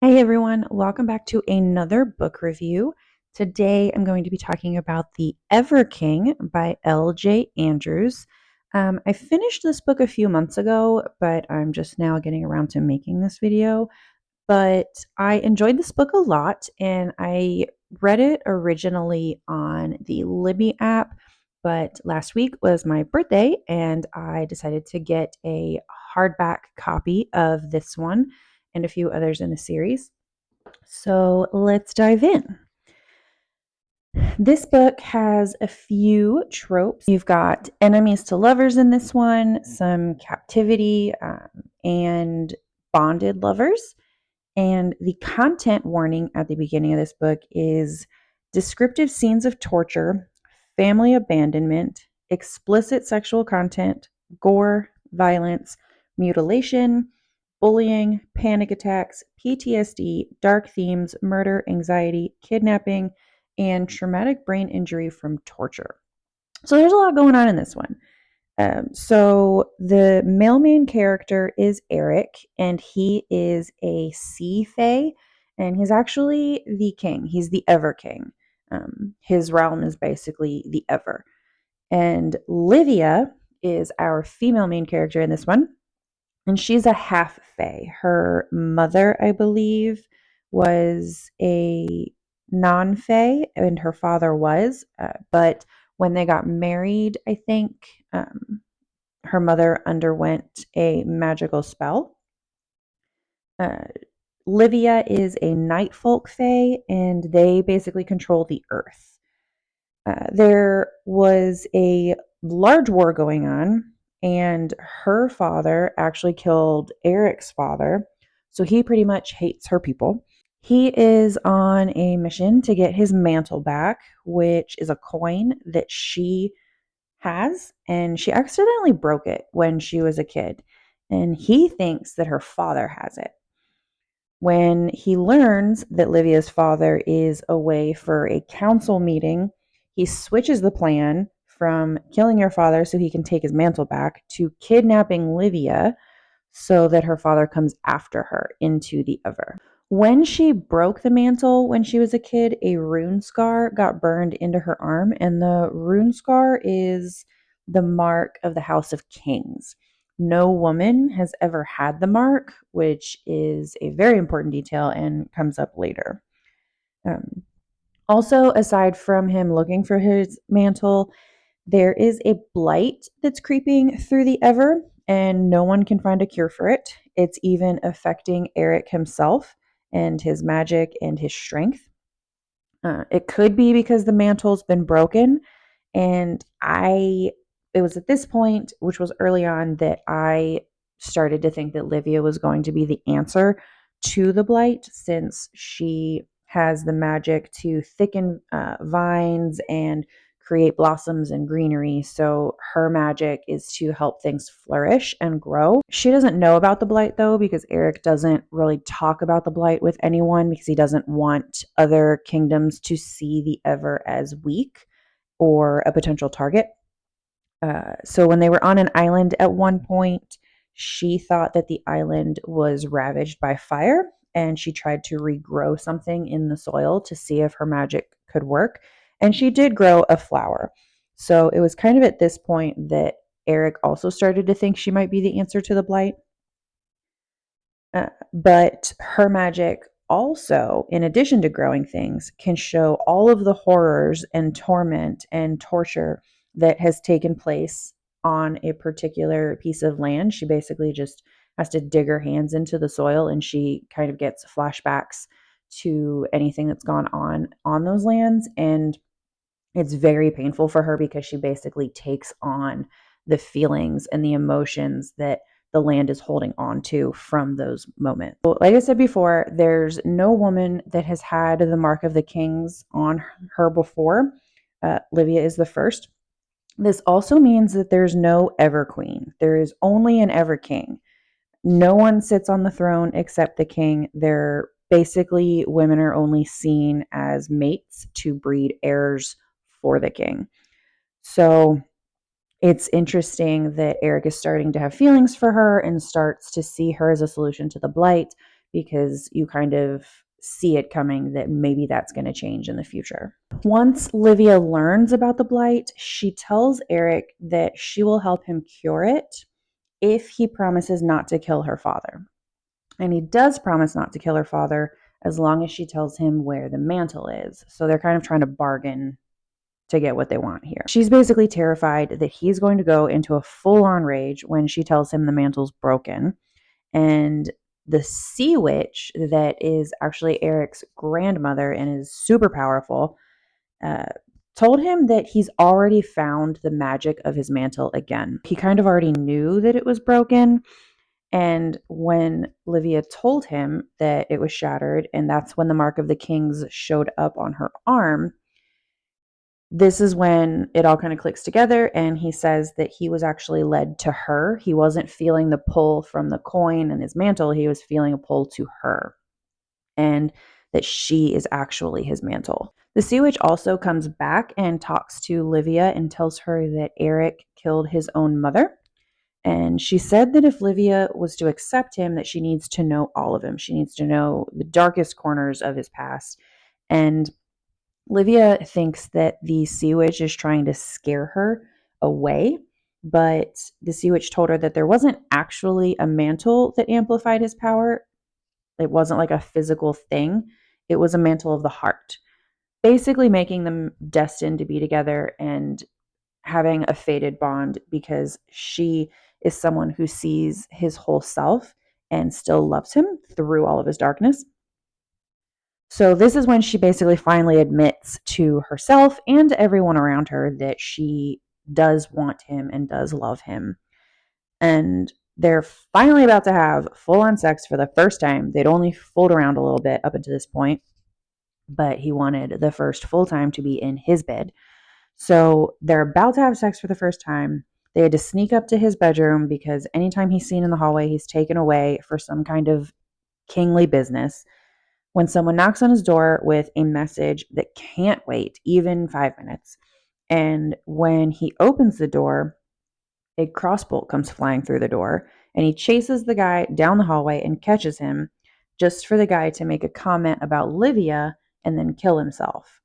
Hey everyone, welcome back to another book review. Today I'm going to be talking about The Ever King by L.J. Andrews. I finished this book a few months ago, but I'm just now getting around to making this video. But I enjoyed this book a lot, and I read it originally on the Libby app. But last week was my birthday, and I decided to get a hardback copy of this one and a few others in the series. So let's dive in. This book has a few tropes. You've got enemies to lovers in this one, some captivity, and bonded lovers. And the content warning at the beginning of this book is descriptive scenes of torture, family abandonment, explicit sexual content, gore, violence, mutilation, bullying, panic attacks, PTSD, dark themes, murder, anxiety, kidnapping, and traumatic brain injury from torture. So there's a lot going on in this one. So the male main character is Eric, and he is a sea fae, and he's actually the king. He's the Ever King. His realm is basically the Ever. And Livia is our female main character in this one, and she's a half fae. Her mother, I believe, was a non fae, and her father was, but when they got married, I think. Her mother underwent a magical spell. Uh, Livia is a night folk fae, and they basically control the earth. There was a large war going on, and her father actually killed Eric's father, so he pretty much hates her people. He is on a mission to get his mantle back, which is a coin that she has, and she accidentally broke it when she was a kid. And he thinks that her father has it. When he learns that Livia's father is away for a council meeting, he switches the plan from killing her father so he can take his mantle back to kidnapping Livia so that her father comes after her into the Ever. When she broke the mantle when she was a kid, a rune scar got burned into her arm, and the rune scar is the mark of the House of Kings. No woman has ever had the mark, which is a very important detail and comes up later. Um, Also, aside from him looking for his mantle, there is a blight that's creeping through the Ever, and no one can find a cure for it. It's even affecting Eric himself and his magic and his strength. It could be because the mantle's been broken, and it was at this point, which was early on, that I started to think that Livia was going to be the answer to the blight, since she has the magic to thicken vines and create blossoms and greenery. So her magic is to help things flourish and grow. She doesn't know about the blight though, because Eric doesn't really talk about the blight with anyone because he doesn't want other kingdoms to see the Ever as weak or a potential target. So when they were on an island at one point, she thought that the island was ravaged by fire, and she tried to regrow something in the soil to see if her magic could work. And she did grow a flower. So it was kind of at this point that Eric also started to think she might be the answer to the blight. But her magic also, in addition to growing things, can show all of the horrors and torment and torture that has taken place on a particular piece of land. She basically just has to dig her hands into the soil, and she kind of gets flashbacks to anything that's gone on those lands. And it's very painful for her because she basically takes on the feelings and the emotions that the land is holding on to from those moments. So, like I said before, there's no woman that has had the mark of the kings on her before. Livia is the first. This also means that there's no ever queen. There is only an ever king. No one sits on the throne except the king. They're basically, women are only seen as mates to breed heirs for the king. So it's interesting that Eric is starting to have feelings for her and starts to see her as a solution to the blight, because you kind of see it coming that maybe that's going to change in the future. Once Livia learns about the blight, she tells Eric that she will help him cure it if he promises not to kill her father. And he does promise not to kill her father as long as she tells him where the mantle is. So they're kind of trying to bargain to get what they want here. She's basically terrified that he's going to go into a full-on rage when she tells him the mantle's broken. And the sea witch, that is actually Eric's grandmother and is super powerful, uh, told him that he's already found the magic of his mantle again. He kind of already knew that it was broken. And when Livia told him that it was shattered, and that's when the mark of the kings showed up on her arm, this is when it all kind of clicks together. And he says that he was actually led to her. He wasn't feeling the pull from the coin and his mantle, he was feeling a pull to her, and that she is actually his mantle. The sea witch also comes back and talks to Livia and tells her that Eric killed his own mother. And she said that if Livia was to accept him, that she needs to know all of him. She needs to know the darkest corners of his past. And Livia thinks that the sea witch is trying to scare her away, but the sea witch told her that there wasn't actually a mantle that amplified his power. It wasn't like a physical thing. It was a mantle of the heart, basically making them destined to be together and having a fated bond, because she is someone who sees his whole self and still loves him through all of his darkness. So this is when she basically finally admits to herself and to everyone around her that she does want him and does love him. And they're finally about to have full-on sex for the first time. They'd only fooled around a little bit up until this point, but he wanted the first full time to be in his bed. So they're about to have sex for the first time. They had to sneak up to his bedroom because anytime he's seen in the hallway, he's taken away for some kind of kingly business. When someone knocks on his door with a message that can't wait even 5 minutes. And when he opens the door, a crossbolt comes flying through the door, and he chases the guy down the hallway and catches him, just for the guy to make a comment about Livia and then kill himself.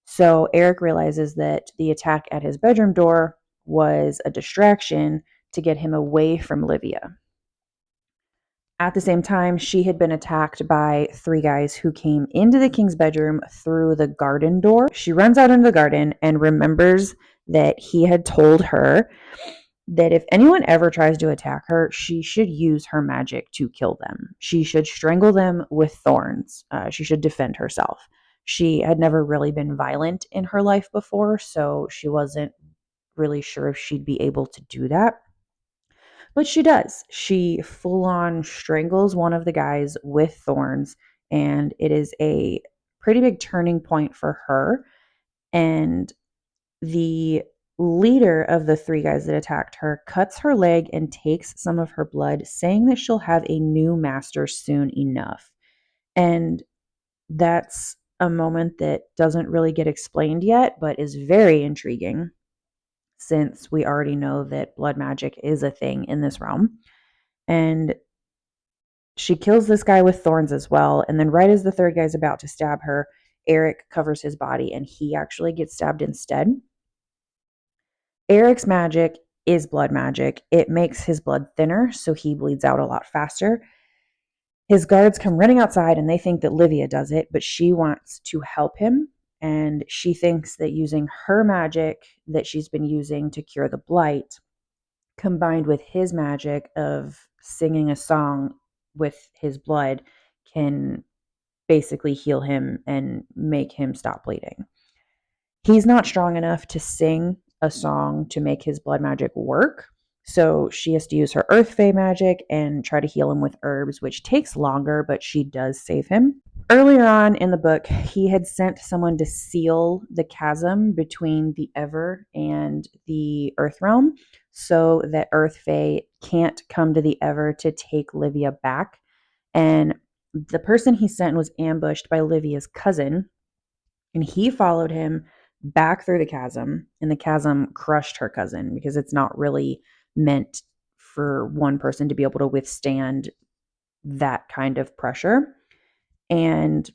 So Eric realizes that the attack at his bedroom door was a distraction to get him away from Livia. At the same time, she had been attacked by three guys who came into the king's bedroom through the garden door. She runs out into the garden and remembers that he had told her that if anyone ever tries to attack her, she should use her magic to kill them. She should strangle them with thorns. She should defend herself. She had never really been violent in her life before, so she wasn't really sure if she'd be able to do that. But she does. She full on strangles one of the guys with thorns, and it is a pretty big turning point for her. And the leader of the three guys that attacked her cuts her leg and takes some of her blood, saying that she'll have a new master soon enough. And that's a moment that doesn't really get explained yet, but is very intriguing, since we already know that blood magic is a thing in this realm. And she kills this guy with thorns as well. And then, right as the third guy's about to stab her, Eric covers his body and he actually gets stabbed instead. Eric's magic is blood magic. It makes his blood thinner, so he bleeds out a lot faster. His guards come running outside and they think that Livia does it, but she wants to help him. And she thinks that using her magic that she's been using to cure the blight, combined with his magic of singing a song with his blood, can basically heal him and make him stop bleeding. He's not strong enough to sing a song to make his blood magic work. So she has to use her Earth Fae magic and try to heal him with herbs, which takes longer, but she does save him. Earlier on in the book, he had sent someone to seal the chasm between the Ever and the Earth realm so that Earth Fae can't come to the Ever to take Livia back. And the person he sent was ambushed by Livia's cousin, and he followed him back through the chasm, and the chasm crushed her cousin because it's not really meant for one person to be able to withstand that kind of pressure. And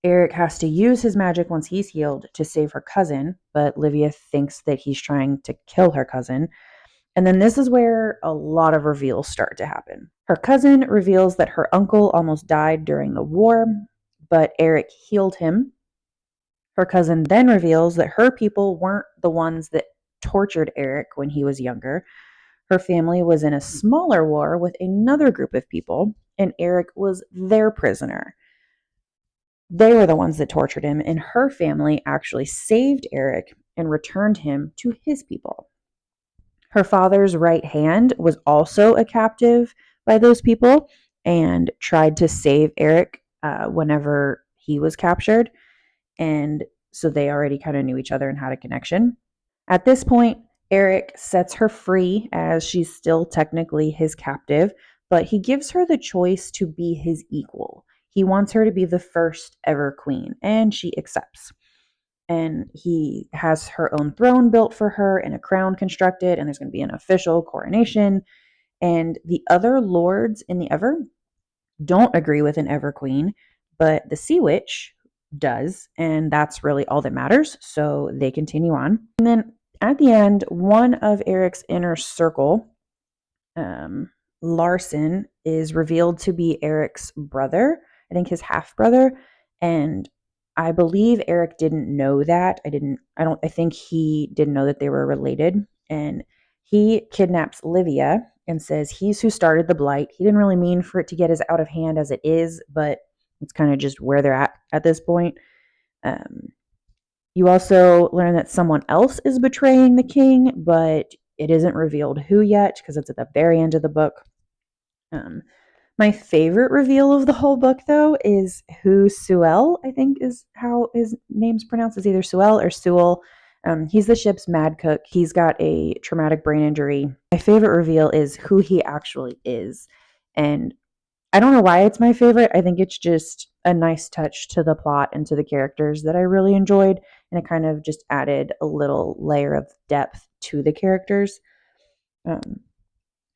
Eric has to use his magic once he's healed to save her cousin, but Livia thinks that he's trying to kill her cousin. And then this is where a lot of reveals start to happen. Her cousin reveals that her uncle almost died during the war, but Eric healed him. Her cousin then reveals that her people weren't the ones that tortured Eric when he was younger. Her family was in a smaller war with another group of people, and Eric was their prisoner. They were the ones that tortured him, and her family actually saved Eric and returned him to his people. Her father's right hand was also a captive by those people and tried to save Eric whenever he was captured. And so they already kind of knew each other and had a connection. At this point, Eric sets her free as she's still technically his captive, but he gives her the choice to be his equal. He wants her to be the first ever queen, and she accepts. And he has her own throne built for her and a crown constructed, and there's going to be an official coronation. And the other lords in the Ever don't agree with an Ever Queen, but the Sea Witch does, and that's really all that matters. So they continue on. And then at the end, one of Eric's inner circle, Larson, is revealed to be Eric's brother, I think his half brother. And I believe Eric didn't know that. I think he didn't know that they were related. And he kidnaps Livia and says he's who started the blight. He didn't really mean for it to get as out of hand as it is, but it's kind of just where they're at this point. You also learn that someone else is betraying the king, but it isn't revealed who yet because it's at the very end of the book. My favorite reveal of the whole book, though, is who Sewell, I think is how his name's pronounced. It's either Sewell or Sewell. He's the ship's mad cook. He's got a traumatic brain injury. My favorite reveal is who he actually is. And I don't know why it's my favorite. I think it's just a nice touch to the plot and to the characters that I really enjoyed. And it kind of just added a little layer of depth to the characters.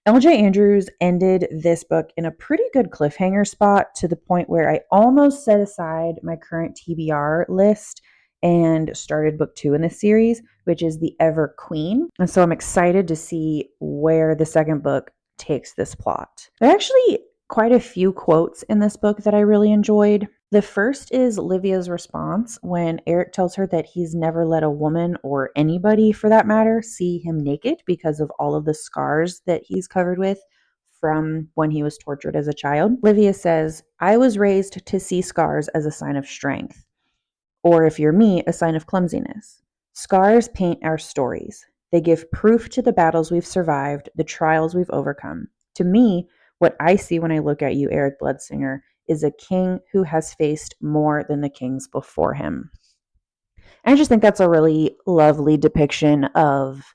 LJ Andrews ended this book in a pretty good cliffhanger spot to the point where I almost set aside my current TBR list and started book 2 in this series, which is The Ever Queen. And so I'm excited to see where the second book takes this plot. There are actually quite a few quotes in this book that I really enjoyed. The first is Livia's response when Eric tells her that he's never let a woman, or anybody for that matter, see him naked because of all of the scars that he's covered with from when he was tortured as a child. Livia says, "I was raised to see scars as a sign of strength, or if you're me, a sign of clumsiness. Scars paint our stories. They give proof to the battles we've survived, the trials we've overcome. To me, what I see when I look at you, Eric Bloodsinger, is a king who has faced more than the kings before him." And I just think that's a really lovely depiction of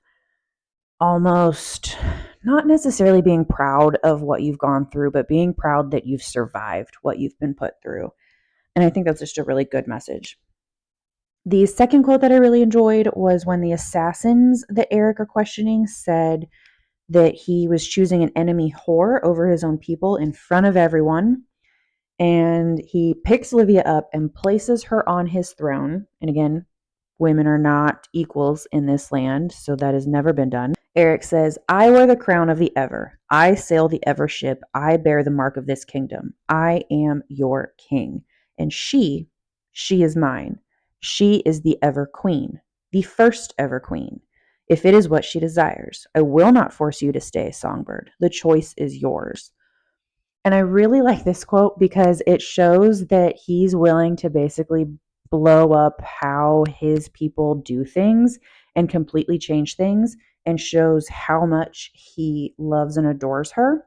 almost not necessarily being proud of what you've gone through, but being proud that you've survived what you've been put through. And I think that's just a really good message. The second quote that I really enjoyed was when the assassins that Eric are questioning said that he was choosing an enemy whore over his own people in front of everyone. And he picks Livia up and places her on his throne. And again, women are not equals in this land, so that has never been done. Eric says, "I wear the crown of the Ever. I sail the Ever ship. I bear the mark of this kingdom. I am your king. And she is mine. She is the Ever Queen, the first Ever Queen. If it is what she desires, I will not force you to stay, Songbird. The choice is yours." And I really like this quote because it shows that he's willing to basically blow up how his people do things and completely change things, and shows how much he loves and adores her,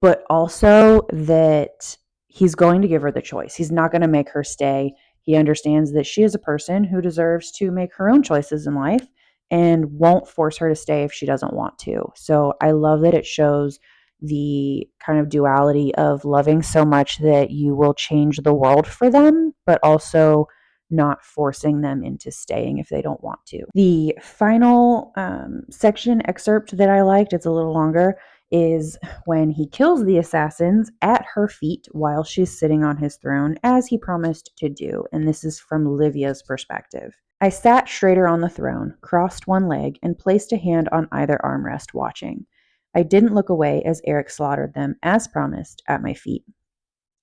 but also that he's going to give her the choice. He's not going to make her stay. He understands that she is a person who deserves to make her own choices in life and won't force her to stay if she doesn't want to. So I love that it shows the kind of duality of loving so much that you will change the world for them, but also not forcing them into staying if they don't want to. The final section excerpt that I liked, it's a little longer, is when he kills the assassins at her feet while she's sitting on his throne, as he promised to do. And this is from Livia's perspective. I sat straighter on the throne, crossed one leg, and placed a hand on either armrest, watching. I didn't look away as Eric slaughtered them, as promised, at my feet.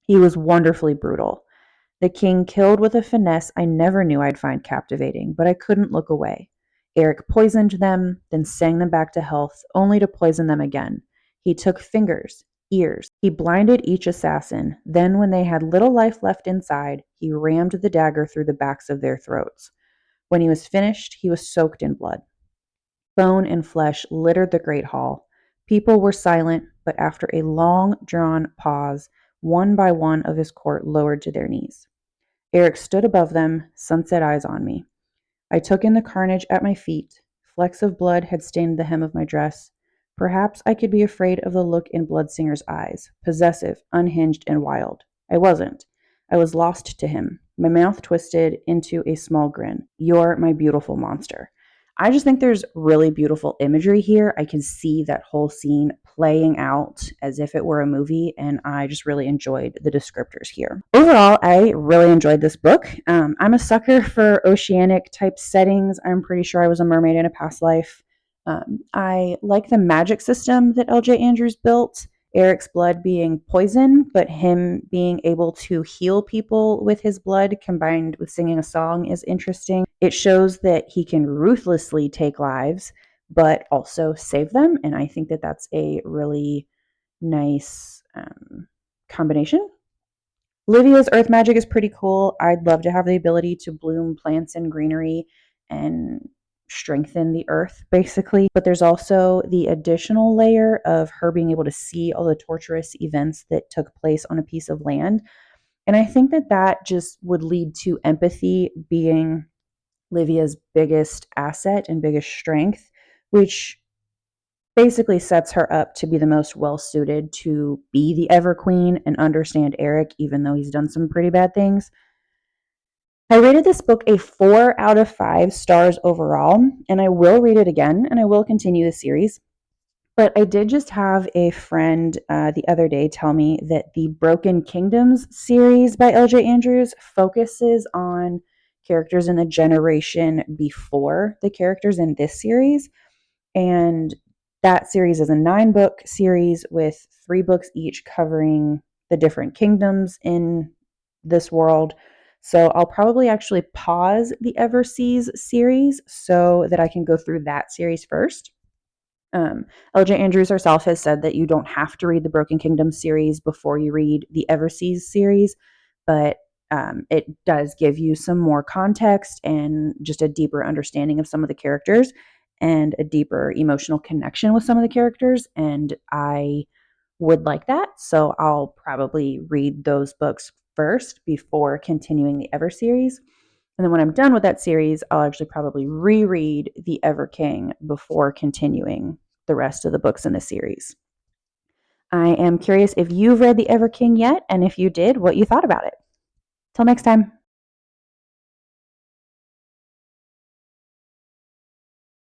He was wonderfully brutal. The king killed with a finesse I never knew I'd find captivating, but I couldn't look away. Eric poisoned them, then sang them back to health, only to poison them again. He took fingers, ears. He blinded each assassin. Then, when they had little life left inside, he rammed the dagger through the backs of their throats. When he was finished, he was soaked in blood. Bone and flesh littered the great hall. People were silent, but after a long drawn pause, one by one of his court lowered to their knees. Eric stood above them, sunset eyes on me. I took in the carnage at my feet. Flecks of blood had stained the hem of my dress. Perhaps I could be afraid of the look in Bloodsinger's eyes, possessive, unhinged, and wild. I wasn't. I was lost to him. My mouth twisted into a small grin. You're my beautiful monster. I just think there's really beautiful imagery here. I can see that whole scene playing out as if it were a movie, and I just really enjoyed the descriptors here. Overall, I really enjoyed this book. I'm a sucker for oceanic type settings. I'm pretty sure I was a mermaid in a past life. I like the magic system that L.J. Andrews built. Eric's blood being poison, but him being able to heal people with his blood combined with singing a song is interesting. It shows that he can ruthlessly take lives, but also save them. And I think that that's a really nice combination. Livia's earth magic is pretty cool. I'd love to have the ability to bloom plants and greenery and strengthen the earth, basically. But there's also the additional layer of her being able to see all the torturous events that took place on a piece of land. And I think that that just would lead to empathy being Livia's biggest asset and biggest strength, which basically sets her up to be the most well-suited to be the Ever Queen and understand Eric, even though he's done some pretty bad things. I rated this book a 4 out of 5 stars overall, and I will read it again, and I will continue the series. But I did just have a friend the other day tell me that the Broken Kingdoms series by L.J. Andrews focuses on characters in the generation before the characters in this series. And that series is a 9-book series with 3 books each covering the different kingdoms in this world. So I'll probably actually pause the Everseas series so that I can go through that series first. L.J. Andrews herself has said that you don't have to read the Broken Kingdom series before you read the Everseas series, but it does give you some more context and just a deeper understanding of some of the characters and a deeper emotional connection with some of the characters. And I would like that. So I'll probably read those books first before continuing the Ever series. And then when I'm done with that series, I'll actually probably reread The Ever King before continuing the rest of the books in the series. I am curious if you've read The Ever King yet, and if you did, what you thought about it. Till next time.